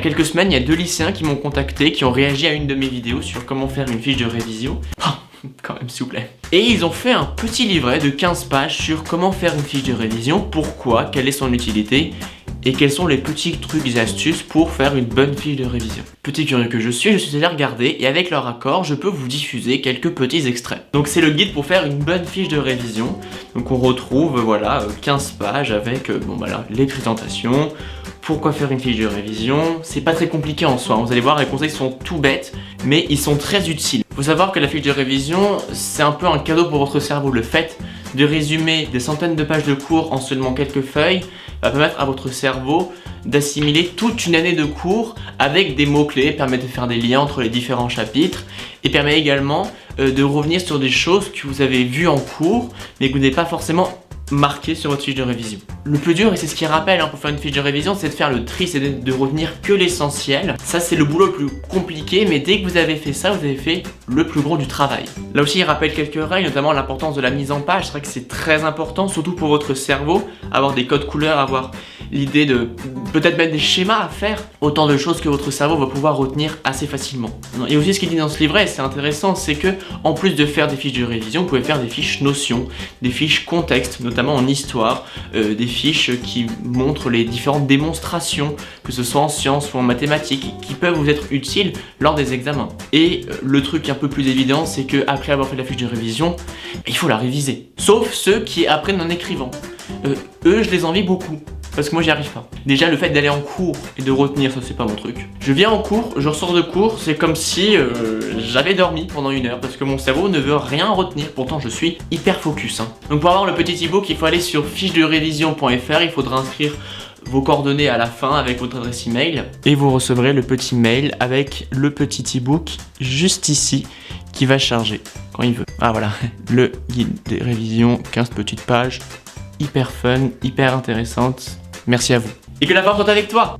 quelques semaines, il y a 2 lycéens qui m'ont contacté, qui ont réagi à une de mes vidéos sur comment faire une fiche de révision. Quand même, s'il vous plaît. Et ils ont fait un petit livret de 15 pages sur comment faire une fiche de révision, pourquoi, quelle est son utilité, et quels sont les petits trucs et astuces pour faire une bonne fiche de révision. Petit curieux que je suis allé regarder et avec leur accord, je peux vous diffuser quelques petits extraits. Donc c'est le guide pour faire une bonne fiche de révision. Donc on retrouve, voilà, 15 pages avec, les présentations, pourquoi faire une fiche de révision. C'est pas très compliqué en soi, vous allez voir, les conseils sont tout bêtes, mais ils sont très utiles. Faut savoir que la fiche de révision, c'est un peu un cadeau pour votre cerveau. Le fait de résumer des centaines de pages de cours en seulement quelques feuilles va permettre à votre cerveau d'assimiler toute une année de cours avec des mots-clés, permet de faire des liens entre les différents chapitres et permet également de revenir sur des choses que vous avez vues en cours mais que vous n'avez pas forcément marqué sur votre fiche de révision. Le plus dur, et c'est ce qui rappelle pour faire une fiche de révision, c'est de faire le tri, c'est de retenir que l'essentiel. Ça c'est le boulot le plus compliqué, mais dès que vous avez fait ça, vous avez fait le plus gros du travail. Là aussi il rappelle quelques règles, notamment l'importance de la mise en page. C'est vrai que c'est très important, surtout pour votre cerveau, avoir des codes couleurs, avoir l'idée de peut-être mettre des schémas à faire, autant de choses que votre cerveau va pouvoir retenir assez facilement. Et aussi ce qu'il dit dans ce livret, c'est intéressant, c'est que en plus de faire des fiches de révision, vous pouvez faire des fiches notions, des fiches contexte, notamment en histoire, des fiches qui montrent les différentes démonstrations, que ce soit en sciences ou en mathématiques, qui peuvent vous être utiles lors des examens. Et le truc un peu plus évident, c'est que après avoir fait la fiche de révision, il faut la réviser. Sauf ceux qui apprennent en écrivant. Eux, je les envie beaucoup. Parce que moi j'y arrive pas. Déjà le fait d'aller en cours et de retenir, ça c'est pas mon truc. Je viens en cours, je ressors de cours, c'est comme si j'avais dormi pendant 1 heure parce que mon cerveau ne veut rien retenir, pourtant je suis hyper focus. Donc pour avoir le petit ebook, il faut aller sur fichederévision.fr, il faudra inscrire vos coordonnées à la fin avec votre adresse email et vous recevrez le petit mail avec le petit ebook juste ici qui va charger quand il veut. Ah voilà, le guide des révisions, 15 petites pages, hyper fun, hyper intéressante. Merci à vous. Et que la force soit avec toi!